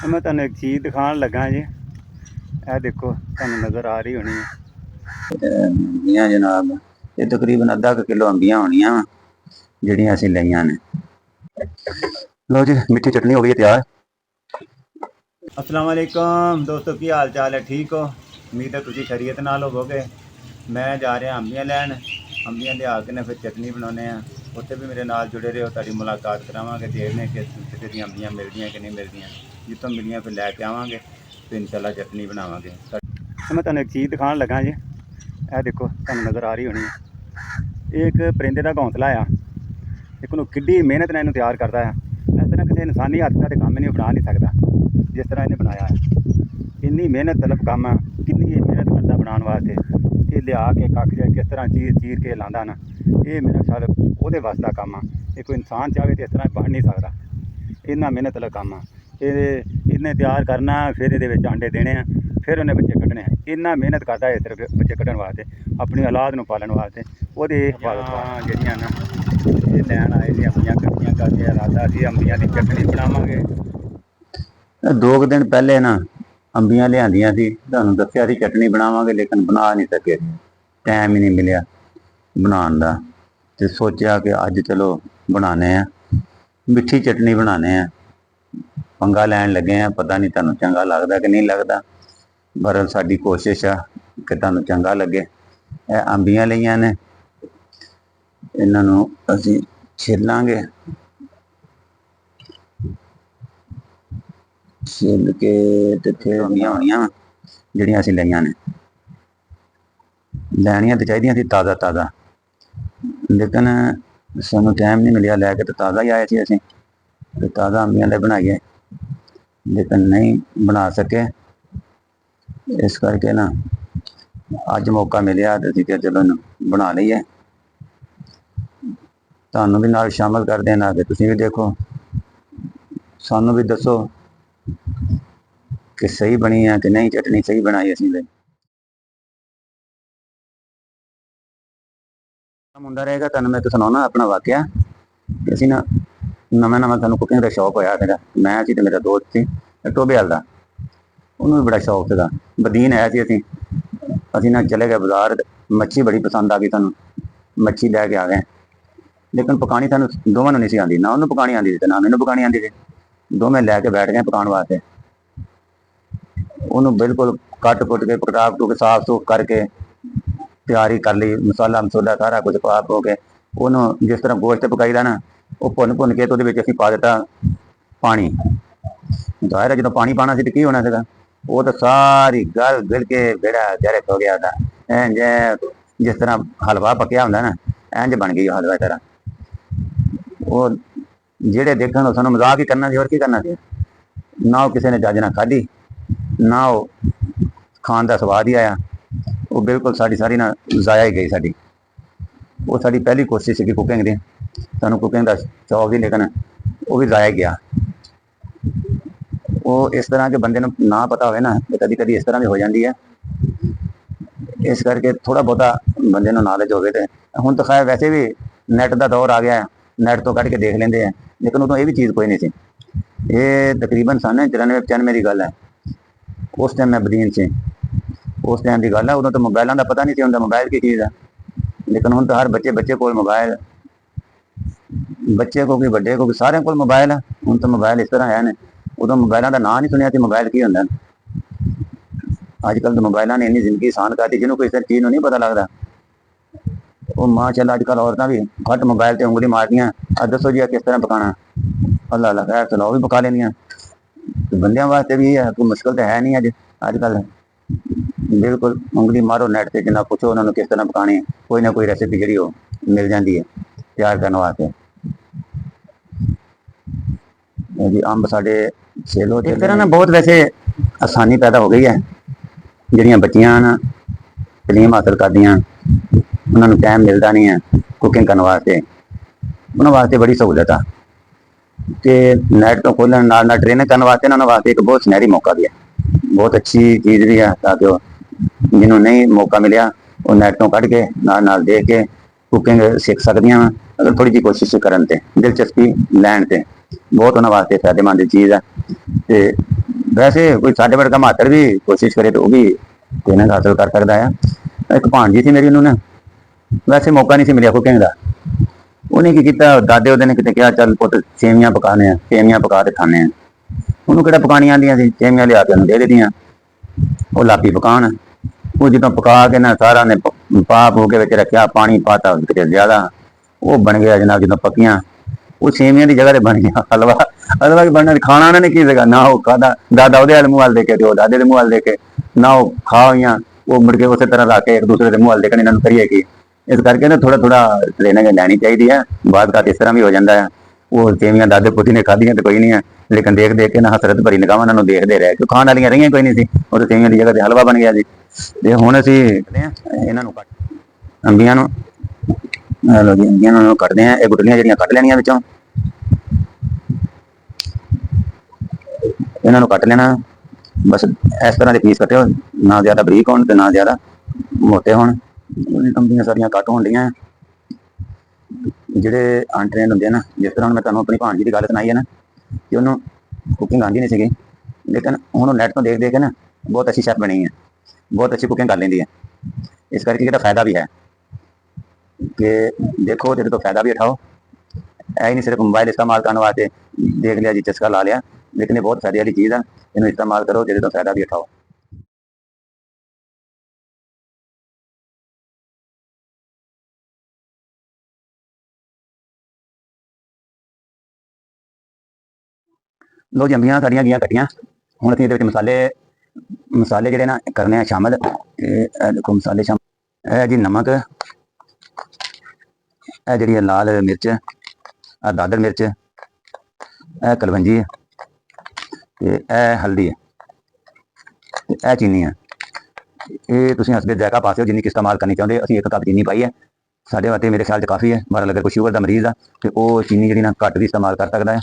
मैं तुहानू एक चीज़ दिखाण लगा जी। यह देखो, तुहानू नज़र आ रही होनी है अंबियां जनाब, ये तकरीबन अद्धा किलो अंबियां होनियां जिहड़ियां असीं लईआं ने। लो जी, मिठी चटनी हो गई है तैयार। अस्सलाम वालेकुम दोस्तों, की हाल चाल है? ठीक हो? उम्मीद है तुसीं खैरियत नाल होवोगे। मैं जा रहा अंबियां लैन। अंबियां लिया के फिर चटनी बनाने उत्थे भी मेरे नाल जुड़े रहो, तुहाडी मुलाकात करावांगे, देखने कि किते दी अंबियां मिलदियां कि नहीं मिलदियां। जित्थों मिलियां फिर लैके आवांगे, फिर इंशाअल्लाह चटनी बनावांगे। मैं तुहानू एक चीज़ दिखाण लगा जी। यह देखो, तुहानू नज़र आ रही होनी है। ये एक परिंदे का घौंसला आ। एक किड्डी मेहनत नाल इहनूं तैयार करता है। इस तरह किसी इंसानी हत्थ नाल काम नहीं बना नहीं सकता जिस तरह इन्हें बनाया है। इन्नी मेहनत तलब काम है, किन्नी मेहनत करता बनाने वास्ते। ये लिया के कख जाए किस तरह चीर के लांदा ना, ये मेरा ख्याल वो बस का काम है। ये कोई इंसान चाहे तो इस तरह बन नहीं सकता। इन्ना मेहनत वाला काम है। इन्हें तैयार करना, फिर ये अंडे देने, फिर उन्हें बच्चे कड्ढने। इन्ना मेहनत करता है सिर्फ बच्चे कड्ढन वास्ते, अपनी औलाद नूं पालन वास्ते, वो हिफाजत जिहड़ियां ना ये लैन आए दी अंबियां कट्ठियां करके इरादा सी अंबियां दी चटनी बनावांगे। दो कुछ दिन पहले ना अंबियां लिआंदियां सी, तुहानू दस्सिया सी चटनी बनावांगे, लेकिन बना नहीं सके, टाइम ही नहीं मिलिया बनाउण दा। ते सोचिया कि अज चलो बनाने आ, मिठी चटनी बनाने आ। पंगा लैन लगे हैं, पता नहीं तुहानू चंगा लगदा कि नहीं लगदा। बहरहाल साडी कोशिश आ कि तुहानू चंगा लगे। ਇਹ अंबियां लईआं ने, इन्हां नूं असीं छिलांगे। छिल के ते फिर अंबियां होणियां जिहड़ियां असीं लईआं ने। लैणियां ते चाहीदियां सी ताज़ा ताज़ा, लेकिन सानू टाइम नहीं मिलिया, लैके तो ताज़ा ही आए सी असीं ते ताज़ा अंबियां ले बनाईए, लेकिन नहीं बना सके। इस करके ना अज मौका मिलिया तो असीं चलो बना लईए, तुहानू भी नाल शामिल कर देना कि तुसीं भी देखो, सानू भी दसो कि सही बनी है कि नहीं चटनी सही बनाई असीं। मुंडा रहेगा तुहानू मैं सुनाना अपना वाकया। असीं ना नवां नवां सानू कुकिंग का शौक होया सीगा। मैं सी ते मेरा दोस्त सी टोबे वाल दा, उन्होंने भी बड़ा शौक सीगा। बदीन आया सी असीं ना चले गए बाजार, मच्छी बड़ी पसंद आ गई सानू, मच्छी लैके आ गए। लेकिन पकानी सानू दोवां नूं नहीं सी आंदी, ना उन्होंने पकानी आंदी सी ना मैनूं पकानी आंदी सी। दोवें लैके बैठ गए पकाने वास्ते। उन्होंने बिल्कुल कट कुट के पका पकू के साफ सूफ करके तैयारी कर ली, मसाला मसूला सारा कुछ पा पो के उन्होंने जिस तरह गोश्त पकाईदा ना, वो भुन भुन के तो असीं पा दिता पानी। जाहिर है जो पानी पाना सी तो की होना सीगा, वो तो सारी गल गिल के बेड़ा गैरत हो गया था। इंज जिस तरह हलवा पकिया होंदा ना, इंज बन गई हलवा तरह। वो जेड़े देखण सानू मजाक ही करना सी, और की करना सी। ना वो किसी ने चज नाल खाधी, ना वो खाण का स्वाद ही आया। वो बिल्कुल साड़ी सारी ना जाया ही गई साड़ी। वो साड़ी पहली कोशिश थी कुकिंग की, सानू कुकिंग का शौक ही, लेकिन वो भी जाया ही गया। वो इस तरह के बंदे ना पता होवे ना तो कभी कभी इस तरह भी हो जाती है। इस करके थोड़ा बहुता बंदे नॉलेज होवे ते हुण तो खैर वैसे भी नैट का दौर आ गया है, नैट तो कढ़ के देख लेंदे हैं। लेकिन उदों ये भी चीज़ कोई नहीं सी। ये तकरीबन सन 94-95 की गल है। उस टाइम मैं बदीन से, उस टाइम की गल है। उदों तो मोबाइलों का पता नहीं होंदा मोबाइल की चीज़ है। लेकिन हुण तो हर बच्चे बच्चे को मोबाइल, बच्चे को भी बड़े को भी सारे को मोबाइल है। हुण तो मोबाइल इस तरह है ने, उदों मोबाइलों का नाम नहीं सुनिया कि मोबाइल की होंदा। अजकल तो मोबाइलों ने इन्नी जिंदगी आसान कर दी, जिन्होंने कोई चीज़ नहीं पता लगता। वो माशाअल्लाह अजकल औरतां भी घट मोबाइल से उंगली मारदियां, दसो जी किस तरह पकाना। अल्लाह अल्लाह खैर चलो भी पका लेंदियां। तो बंदियां वास्ते भी है, कोई मुश्किल तो है नहीं अज अजकल। बिल्कुल उंगली मारो नैट से, जिन्ना पुछो उन्होंने किस तरह पकानी, कोई ना कोई रेसिपी जी मिल जाती है तैयार करने वास्ते। जी अंब साढ़े सेल हो इस तरह ना बहुत वैसे आसानी पैदा हो गई है। जिहड़ियां बच्चियां ना तलीम हासिल करदियां, उन्होंने टाइम मिलता नहीं है कुकिंग करने वास्ते, उन्होंने वास्ते बड़ी सहूलत आ कि नैट तो खोलन नाल ट्रेनिंग करने वास्ते उन्होंने वास्ते एक बहुत सुनहरी मौका भी है, बहुत अच्छी चीज़ भी है। ताकि जिन्होंने नहीं मौका मिलिया वो नैट तो कढ़ के नाल देख के कुकिंग सीख सकदियां वा, अगर थोड़ी जी कोशिश करन ते, दिलचस्पी लैन ते बहुत उन्होंने वास्ते फायदेमंद चीज़ है। ते ਵੈਸੇ ਕੋਈ ਸਾਡੇ ਵਰਗਾ ਮਾਤਰ ਵੀ ਕੋਸ਼ਿਸ਼ ਕਰੇ ਤਾਂ ਉਹ ਵੀ ਟ੍ਰੇਨਿੰਗ ਹਾਸਲ ਕਰ ਸਕਦਾ ਆ। ਇੱਕ ਭਾਣਜੀ ਸੀ ਮੇਰੀ, ਉਹਨੂੰ ਨਾ ਵੈਸੇ ਮੌਕਾ ਨਹੀਂ ਸੀ ਮਿਲਿਆ ਕੁਕਿੰਗ ਦਾ। ਉਹਨੇ ਕੀ ਕੀਤਾ, ਦਾਦੇ ਉਹਦੇ ਨੇ ਕਿਤੇ ਕਿਹਾ ਚੱਲ ਪੁੱਤ ਸੇਵੀਆਂ ਪਕਾਣੇ ਆ, ਸੇਵੀਆਂ ਪਕਾ ਕੇ ਖਾਣੇ ਆ। ਉਹਨੂੰ ਕਿਹੜਾ ਪਕਾਣੀਆਂ ਆਉਂਦੀਆਂ ਸੀ, ਸੇਵੀਆਂ ਲਿਆ ਕੇ ਉਹਨੂੰ ਦੇ ਦਿੱਤੀਆਂ, ਉਹ ਲਾਪੀ ਪਕਾਣ। ਉਹ ਜਦੋਂ ਪਕਾ ਕੇ ਨਾ ਸਾਰਾ ਨੇ ਪਾ ਪੂ ਕੇ ਵਿੱਚ ਰੱਖਿਆ, ਪਾਣੀ ਪਾਤਾ ਕਿਤੇ ਜ਼ਿਆਦਾ, ਉਹ ਬਣ ਗਿਆ ਜਨਾਬ ਜਦੋਂ ਪੱਕੀਆਂ। ਉਹ ਸੇਵੀਆਂ ਦੀ ਜਗ੍ਹਾ ਤੇ ਬਣ ਗਿਆ ਹਲਵਾ। ਹਲਵਾ ਵੀ ਬਣਨਾ, ਖਾਣਾ ਉਹਨਾਂ ਨੇ ਕੀ ਸੀਗਾ ਨਾ, ਉਹ ਖਾਦਾ ਦਾਦਾ ਉਹਦੇ ਵੱਲ ਮੂੰਹ ਵੱਲ ਦੇ ਕੇ ਤੇ ਉਹ ਦਾਦੇ ਦੇ ਮੂੰਹ ਵੱਲ ਦੇ ਕੇ, ਨਾ ਉਹ ਖਾ ਹੋਈਆਂ, ਉਹ ਮੁੜ ਕੇ ਉਸੇ ਤਰ੍ਹਾਂ ਰੱਖ ਕੇ ਇੱਕ ਦੂਸਰੇ ਦੇ ਮੂੰਹ ਵੱਲ ਦੇਖਣ, ਇਹਨਾਂ ਨੂੰ ਕਰੀਏ ਕੀ। ਇਸ ਕਰਕੇ ਨਾ ਥੋੜਾ ਥੋੜਾ ਟ੍ਰੇਨਿੰਗ ਲੈਣੀ ਚਾਹੀਦੀ ਹੈ। ਬਾਅਦ ਘਾਟ ਇਸ ਤਰ੍ਹਾਂ ਵੀ ਹੋ ਜਾਂਦਾ ਹੈ, ਉਹ ਸੇਵੀਆਂ ਦਾਦੇ ਪੁੱਤੀ ਨੇ ਖਾਧੀਆਂ ਤੇ ਕੋਈ ਨਹੀਂ ਹੈ, ਲੇਕਿਨ ਦੇਖ ਦੇਖ ਕੇ ਨਾ ਹਸਰਤ ਭਰੀ ਨਿਗਾਹਾਂ ਉਹਨਾਂ ਨੂੰ ਦੇਖਦੇ ਰਹੇ, ਕਿਉਂ ਖਾਣ ਵਾਲੀਆਂ ਰਹੀਆਂ ਕੋਈ ਨਹੀਂ ਸੀ, ਉਹ ਤਾਂ ਸੇਵੀਆਂ ਦੀ ਜਗ੍ਹਾ ਤੇ ਹਲਵਾ ਬਣ ਗਿਆ ਸੀ। ਤੇ ਹੁਣ ਅਸੀਂ ਇਹਨਾਂ ਨੂੰ ਅੰਬੀਆਂ ਨੂੰ ਲਓ ਜੀ, ਅੰਬੀਆਂ ਨੂੰ ਕੱਟਦੇ ਆ, ਇਹ ਗੁਟਲੀਆਂ ਜਿਹੜੀਆਂ ਕੱਢ ਲੈਣੀਆਂ ਵਿੱਚੋਂ, ਇਹਨਾਂ ਨੂੰ ਕੱਟ ਲੈਣਾ। ਬਸ ਇਸ ਤਰ੍ਹਾਂ ਦੇ ਪੀਸ ਕੱਟਿਓ, ਨਾ ਜ਼ਿਆਦਾ ਬਰੀਕ ਹੋਣ ਤੇ ਨਾ ਜ਼ਿਆਦਾ ਮੋਟੇ ਹੋਣ। ਅੰਬੀਆਂ ਸਾਰੀਆਂ ਕੱਟ ਹੋਣ ਡੀਆਂ। ਜਿਹੜੇ ਅਨਟ੍ਰੇਨਡ ਹੁੰਦੇ ਆ ਨਾ, ਜਿਸ ਤਰ੍ਹਾਂ ਹੁਣ ਮੈਂ ਤੁਹਾਨੂੰ ਆਪਣੀ ਭਾਣਜੀ ਦੀ ਗੱਲ ਸੁਣਾਈ ਹੈ ਨਾ, ਕਿ ਉਹਨੂੰ ਕੁਕਿੰਗ ਆਉਂਦੀ ਨਹੀਂ ਸੀਗੀ, ਲੇਕਿਨ ਹੁਣ ਉਹ ਨੈਟ ਤੋਂ ਦੇਖ ਦੇਖ ਕੇ ਨਾ ਬਹੁਤ ਅੱਛੀ ਸ਼ੈਫ ਬਣੀ ਹੈ, ਬਹੁਤ ਅੱਛੀ ਕੁਕਿੰਗ ਕਰ ਲੈਂਦੀ ਹੈ। ਇਸ ਕਰਕੇ ਇਹਦਾ ਫਾਇਦਾ ਵੀ ਹੈ ਕਿ ਦੇਖੋ ਜਿਹਦੇ ਤੋਂ ਫਾਇਦਾ ਵੀ ਉਠਾਓ। ਇਹ ਹੀ ਨਹੀਂ ਸਿਰਫ ਮੋਬਾਈਲ ਇਸਤੇਮਾਲ ਕਰਨ ਵਾਸਤੇ ਦੇਖ ਲਿਆ ਜੀ, ਚਸਕਾ ਲਾ ਲਿਆ, ਲੇਕਿਨ ਇਹ ਬਹੁਤ ਫਾਇਦੇ ਵਾਲੀ ਚੀਜ਼ ਆ, ਇਹਨੂੰ ਇਸਤੇਮਾਲ ਕਰੋ, ਜਿਹਦੇ ਤੋਂ ਫਾਇਦਾ ਵੀ ਉਠਾਓ। ਲੋ ਜੀ, ਅੰਬੀਆਂ ਸਾਡੀਆਂ ਗਈਆਂ ਕੱਟੀਆਂ। ਹੁਣ ਅਸੀਂ ਇਹਦੇ ਵਿੱਚ ਮਸਾਲੇ ਜਿਹੜੇ ਨਾ ਕਰਨੇ ਆ ਸ਼ਾਮਲ। ਇਹ ਦੇਖੋ ਮਸਾਲੇ ਸ਼ਾਮਲ, ਇਹ ਜੀ ਨਮਕ, ਇਹ ਜਿਹੜੀ ਹੈ ਲਾਲ ਮਿਰਚ, ਇਹ ਦਾਦਰ ਮਿਰਚ, ਇਹ ਕਲਵੰਜੀ ਹੈ, ਤੇ ਇਹ ਹਲਦੀ ਹੈ, ਤੇ ਇਹ ਚੀਨੀ ਹੈ। ਇਹ ਤੁਸੀਂ ਹੱਸਦੇ ਜਾਇਕਾ ਪਾ ਦਿਓ ਜਿੰਨੀ ਕੁ ਇਸਤੇਮਾਲ ਕਰਨੀ ਚਾਹੁੰਦੇ। ਅਸੀਂ 1 ਕੱਪ ਚੀਨੀ ਪਾਈ ਹੈ, ਸਾਡੇ ਵਾਸਤੇ ਮੇਰੇ ਖਿਆਲ 'ਚ ਕਾਫੀ ਹੈ। ਪਰ ਅਗਰ ਕੋਈ ਸ਼ੂਗਰ ਦਾ ਮਰੀਜ਼ ਆ ਤੇ ਉਹ ਚੀਨੀ ਜਿਹੜੀ ਨਾ ਘੱਟ ਵੀ ਇਸਤੇਮਾਲ ਕਰ ਸਕਦਾ ਹੈ।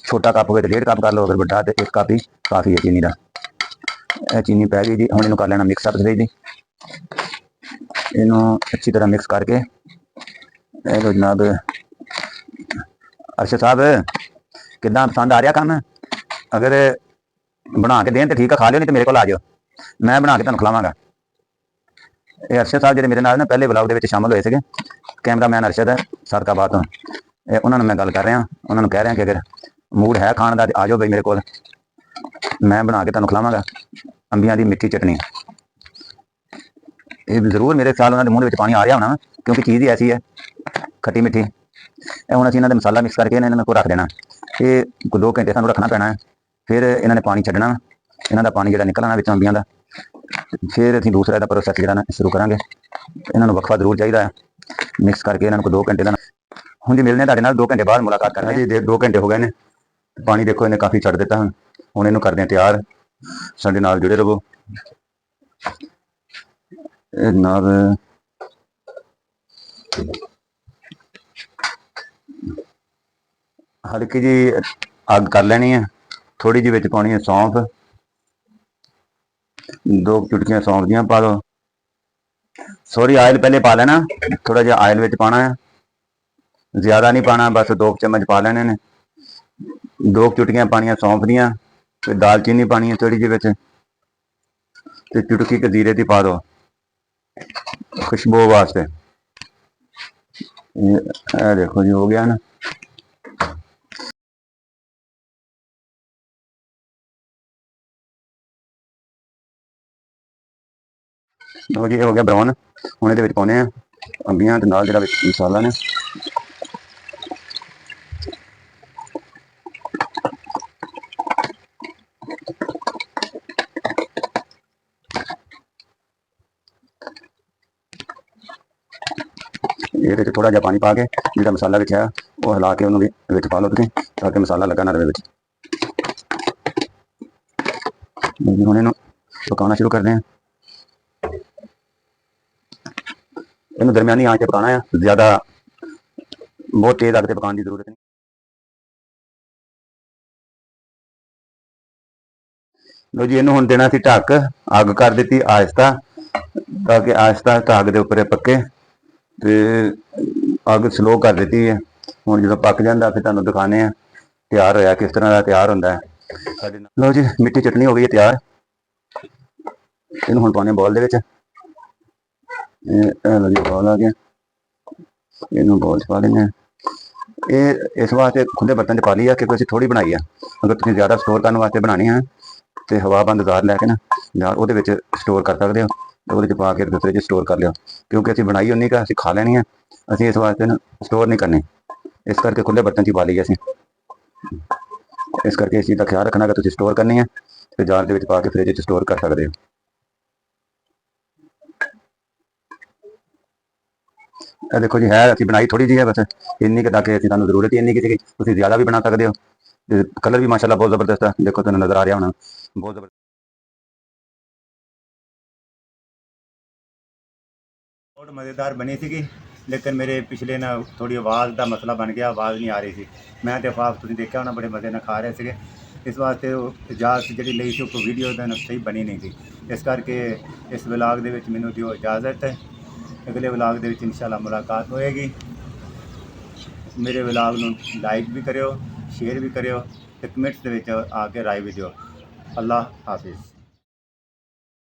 ਛੋਟਾ ਕੱਪ ਹੋਵੇ ਤਾਂ 1.5 ਕੱਪ ਕਰ ਲਓ, ਅਗਰ ਵੱਡਾ ਤੇ 1 ਕੱਪ ਹੀ ਕਾਫੀ ਹੈ ਚੀਨੀ ਦਾ। ਇਹ ਚੀਨੀ ਪੈ ਗਈ ਜੀ, ਹੁਣ ਇਹਨੂੰ ਕਰ ਲੈਣਾ ਮਿਕਸ ਅਪ ਜੀ। ਇਹਨੂੰ ਅੱਛੀ ਤਰ੍ਹਾਂ ਮਿਕਸ ਕਰਕੇ ਇਹ ਲੋ ਜਨਾਬ। ਅਰਸ਼ਦ ਸਾਹਿਬ ਕਿੱਦਾਂ, ਪਸੰਦ ਆ ਰਿਹਾ ਕੰਮ? ਅਗਰ ਬਣਾ ਕੇ ਦੇਣ ਤੇ ਠੀਕ ਆ, ਖਾ ਲਿਓ, ਨਹੀਂ ਤੇ ਮੇਰੇ ਕੋਲ ਆ ਜਾਓ, ਮੈਂ ਬਣਾ ਕੇ ਤੁਹਾਨੂੰ ਖਿਲਾਵਾਂਗਾ। ਇਹ ਅਰਸ਼ਦ ਸਾਹਿਬ ਜਿਹੜੇ ਮੇਰੇ ਨਾਲ ਨਾ ਪਹਿਲੇ ਵਲੌਗ ਦੇ ਵਿੱਚ ਸ਼ਾਮਲ ਹੋਏ ਸੀਗੇ, ਕੈਮਰਾਮੈਨ ਅਰਸ਼ਦ ਹੈ ਸਦਕਾਬਾਦ ਤੋਂ। ਉਹਨਾਂ ਨੂੰ ਮੈਂ ਗੱਲ ਕਰ ਰਿਹਾ, ਉਹਨਾਂ ਨੂੰ ਕਹਿ ਰਿਹਾ ਕਿ ਅਗਰ ਮੂਡ ਹੈ ਖਾਣ ਦਾ ਤੇ ਆ ਜਾਓ ਬਈ ਮੇਰੇ ਕੋਲ, ਮੈਂ ਬਣਾ ਕੇ ਤੁਹਾਨੂੰ ਖਿਲਾਵਾਂਗਾ ਅੰਬੀਆਂ ਦੀ ਮਿੱਠੀ ਚਟਨੀ। ਇਹ ਜ਼ਰੂਰ ਮੇਰੇ ਖਿਆਲ ਉਹਨਾਂ ਦੇ ਮੂੰਹ ਦੇ ਵਿੱਚ ਪਾਣੀ ਆ ਰਿਹਾ ਹੋਣਾ, ਕਿਉਂਕਿ ਚੀਜ਼ ਹੀ ਐਸੀ ਹੈ ਖੱਟੀ ਮਿੱਠੀ। ਇਹ ਹੁਣ ਅਸੀਂ ਇਹਨਾਂ ਦੇ ਮਸਾਲਾ ਮਿਕਸ ਕਰਕੇ ਇਹਨਾਂ ਨੂੰ ਰੱਖ ਦੇਣਾ। ਇਹ 2 ਘੰਟੇ ਸਾਨੂੰ ਰੱਖਣਾ ਪੈਣਾ ਹੈ। ਫਿਰ ਇਹਨਾਂ ਨੇ ਪਾਣੀ ਛੱਡਣਾ, ਇਹਨਾਂ ਦਾ ਪਾਣੀ ਜਿਹੜਾ ਨਿਕਲਣਾ ਵਿੱਚ ਅੰਬੀਆਂ ਦਾ। ਫਿਰ ਅਸੀਂ ਦੂਸਰਾ ਇਹਦਾ ਪ੍ਰੋਸੈਸ ਜਿਹੜਾ ਨਾ ਸ਼ੁਰੂ ਕਰਾਂਗੇ। ਇਹਨਾਂ ਨੂੰ ਵਕਫਾ ਜ਼ਰੂਰ ਚਾਹੀਦਾ ਹੈ, ਮਿਕਸ ਕਰਕੇ ਇਹਨਾਂ ਨੂੰ 2 ਘੰਟੇ ਦਾ। ਹੁਣ ਜੀ ਮਿਲਣੇ ਤੁਹਾਡੇ ਨਾਲ 2 ਘੰਟੇ ਬਾਅਦ ਮੁਲਾਕਾਤ ਕਰਾਂਗੇ ਜੀ। 2 ਘੰਟੇ ਹੋ ਗਏ ਨੇ, ਪਾਣੀ ਦੇਖੋ ਇਹਨੇ ਕਾਫੀ ਛੱਡ ਦਿੱਤਾ। ਹੁਣ ਇਹਨੂੰ ਕਰਦੇ ਹਾਂ ਤਿਆਰ, ਸਾਡੇ ਨਾਲ ਜੁੜੇ ਰਹੋ। ਇਹ ਨਾਲ ਹਲਕੀ ਜੀ ਅੱਗ ਕਰ ਲੈਣੀ ਹੈ, ਥੋੜੀ ਜਿਹੀ ਵਿੱਚ ਪਾਉਣੀ ਹੈ ਸੌਂਫ, 2 ਚੁਟਕੀਆਂ ਸੌਂਫ ਦੀਆਂ ਪਾ ਲਓ। ਸੌਰੀ ਆਇਲ ਪਹਿਲੇ ਪਾ ਲੈਣਾ, ਥੋੜਾ ਜਿਹਾ ਆਇਲ ਵਿੱਚ ਪਾਉਣਾ ਹੈ, ਜ਼ਿਆਦਾ ਨਹੀਂ ਪਾਣਾ, ਬਸ 2 ਚਮਚ ਪਾ ਲੈਣੇ ਨੇ। 2 ਚੁਟਕੀਆਂ ਪਾਣੀਆਂ ਸੌਂਫ ਦੀਆਂ, ਤੇ ਦਾਲਚੀਨੀ ਪਾਣੀ ਹੈ ਥੋੜੀ ਜਿਹੀ ਵਿੱਚ, ਤੇ ਚੁਟਕੀ ਕੁ ਜ਼ੀਰੇ ਦੀ ਪਾ ਦਿਓ ਖੁਸ਼ਬੂ ਵਾਸਤੇ। ਇਹ ਦੇਖੋ ਜੀ ਹੋ ਗਿਆ ਨਾ। ਲਓ ਜੀ, ਇਹ ਹੋ ਗਿਆ ਬਰਾਊਨ। ਹੁਣ ਇਹਦੇ ਵਿੱਚ ਪਾਉਣੇ ਆ ਅੰਬੀਆਂ ਤੇ ਨਾਲ ਜਿਹੜਾ ਵਿੱਚ ਮਸਾਲਾ ਨੇ। ਇਹਦੇ 'ਚ ਥੋੜਾ ਜਿਹਾ ਪਾਣੀ ਪਾ ਕੇ ਜਿਹੜਾ ਮਸਾਲਾ ਵਿੱਚ ਹੈ ਉਹ ਹਿਲਾ ਕੇ ਉਹਨੂੰ ਵੀ ਵਿੱਚ ਪਾ ਲਓ ਤੁਸੀਂ, ਤਾਂ ਕਿ ਮਸਾਲਾ ਲੱਗਾ ਨਾ ਰਹੇ ਵਿੱਚ। ਹੁਣ ਇਹਨੂੰ ਪਕਾਉਣਾ ਸ਼ੁਰੂ ਕਰਦੇ ਹਾਂ। ਇਹਨੂੰ ਦਰਮਿਆਨੀ ਆਂਚ ਤੇ ਪਕਾਉਣਾ ਹੈ, ਜ਼ਿਆਦਾ ਬਹੁਤ ਤੇਜ਼ ਅੱਗ ਤੇ ਪਕਾਉਣ ਦੀ ਜ਼ਰੂਰਤ ਨਹੀਂ। ਲੋ ਜੀ, ਇਹਨੂੰ ਹੁਣ ਦੇਣਾ ਸੀ ਢੱਕ, ਅੱਗ ਕਰ ਦਿੱਤੀ ਆਹਿਸਤਾ, ਤਾਂ ਕਿ ਆਹਿਸਤਾ ਅੱਗ ਦੇ ਉੱਪਰ ਪੱਕੇ, ਤੇ ਅੱਗ ਸਲੋ ਕਰ ਦਿੱਤੀ ਹੈ। ਹੁਣ ਜਦੋਂ ਪੱਕ ਜਾਂਦਾ ਫਿਰ ਤੁਹਾਨੂੰ ਦਿਖਾਉਂਦੇ ਹਾਂ ਤਿਆਰ ਹੋਇਆ ਕਿਸ ਤਰ੍ਹਾਂ ਦਾ ਤਿਆਰ ਹੁੰਦਾ ਹੈ। ਸਾਡੇ ਨਾਲ ਲਓ ਜੀ, ਮਿੱਠੀ ਚਟਨੀ ਹੋ ਗਈ ਹੈ ਤਿਆਰ। ਇਹਨੂੰ ਹੁਣ ਪਾਉਂਦੇ ਹਾਂ ਬੋਲ ਦੇ ਵਿੱਚ। ਇਹ ਲਓ ਜੀ, ਬੋਲ ਆ ਗਿਆ। ਇਹਨੂੰ ਬੋਲ 'ਚ ਪਾ ਲੈਂਦੇ ਹਾਂ। ਇਹ ਇਸ ਵਾਸਤੇ ਖੁੱਲੇ ਬਰਤਨ 'ਚ ਪਾ ਲਈ ਆ ਕਿਉਂਕਿ ਅਸੀਂ ਥੋੜ੍ਹੀ ਬਣਾਈ ਆ। ਅਗਰ ਤੁਸੀਂ ਜ਼ਿਆਦਾ ਸਟੋਰ ਕਰਨ ਵਾਸਤੇ ਬਣਾਉਣੀ ਆ ਤੇ ਹਵਾਬੰਦ ਜ਼ਾਰ ਲੈ ਕੇ ਨਾ ਜਾਂ ਉਹਦੇ ਵਿੱਚ ਸਟੋਰ ਕਰ ਸਕਦੇ ਹੋ। ਉਹਦੇ 'ਚ ਪਾ ਕੇ ਦੂਸਰੇ 'ਚ ਸਟੋਰ ਕਰ ਲਿਓ ਕਿਉਂਕਿ ਅਸੀਂ ਬਣਾਈ ਉਨੀ ਕੁ ਅਸੀਂ ਖਾ ਲੈਣੀ ਆ। ਅਸੀਂ ਇਸ ਵਾਸਤੇ ਨਾ ਸਟੋਰ ਨਹੀਂ ਕਰਨੀ, ਇਸ ਕਰਕੇ ਖੁੱਲੇ ਬਰਤਨ 'ਚ ਹੀ ਪਾ ਲਈ ਅਸੀਂ। ਇਸ ਕਰਕੇ ਇਸ ਚੀਜ਼ ਦਾ ਖਿਆਲ ਰੱਖਣਾ ਕਿ ਤੁਸੀਂ ਸਟੋਰ ਕਰਨੀ ਹੈ ਤੇ ਜਾਰ ਦੇ ਵਿੱਚ ਪਾ ਕੇ ਫ੍ਰਿਜ 'ਚ ਸਟੋਰ ਕਰ ਸਕਦੇ ਹੋ। ਇਹ ਦੇਖੋ ਜੀ, ਹੈ ਅਸੀਂ ਬਣਾਈ ਥੋੜੀ ਜਿਹੀ ਹੈ ਬਸ ਇੰਨੀ ਕੁ ਤੱਕ ਅਸੀਂ ਤੁਹਾਨੂੰ ਜ਼ਰੂਰਤ ਹੀ ਇੰਨੀ ਕਿ ਸੀਗੀ। ਤੁਸੀਂ ਜ਼ਿਆਦਾ ਵੀ ਬਣਾ ਸਕਦੇ ਹੋ ਤੇ ਕਲਰ ਵੀ ਮਾਸ਼ਾਅੱਲਾ ਬਹੁਤ ਜ਼ਬਰਦਸਤ ਹੈ। ਦੇਖੋ ਤੁਹਾਨੂੰ ਨਜ਼ਰ ਆ ਰਿਹਾ ਹੋਣਾ, ਬਹੁਤ ਜ਼ਬਰਦਸਤ। ਬਹੁਤ ਮਜ਼ੇਦਾਰ ਬਣੀ ਸੀਗੀ, ਲੇਕਿਨ ਮੇਰੇ ਪਿਛਲੇ ਨਾ ਥੋੜੀ ਆਵਾਜ਼ ਦਾ ਮਸਲਾ ਬਣ ਗਿਆ, ਆਵਾਜ਼ ਨਹੀਂ ਆ ਰਹੀ ਸੀ। ਮੈਂ ਤੇ ਆਫਾਫ ਤੁਸੀਂ ਦੇਖਿਆ ਹੋਣਾ ਬੜੇ ਮਜ਼ੇ ਨਾਲ ਖਾ ਰਹੇ ਸੀਗੇ। ਇਸ ਵਾਸਤੇ ਉਹ ਇਜਾਜ਼ਤ ਜਿਹੜੀ ਲਈ ਸੀ ਉਹ ਕੋਈ ਵੀਡੀਓ ਦਾ ਸਹੀ ਬਣੀ ਨਹੀਂ ਸੀ। ਇਸ ਕਰਕੇ ਇਸ ਵਲਾਗ ਦੇ ਵਿੱਚ ਮੈਨੂੰ ਦਿਓ ਇਜਾਜ਼ਤ। ਅਗਲੇ ਵਲਾਗ ਦੇ ਵਿੱਚ ਇਨਸ਼ਾਅੱਲਾ ਮੁਲਾਕਾਤ ਹੋਏਗੀ। ਮੇਰੇ ਵਲਾਗ ਨੂੰ ਲਾਈਕ ਵੀ ਕਰਿਓ, ਸ਼ੇਅਰ ਵੀ ਕਰਿਓ ਤੇ ਕਮੈਂਟਸ ਦੇ ਵਿੱਚ ਆ ਕੇ ਰਾਏ ਵੀ ਦਿਓ। ਅੱਲਾ ਹਾਫਿਜ਼।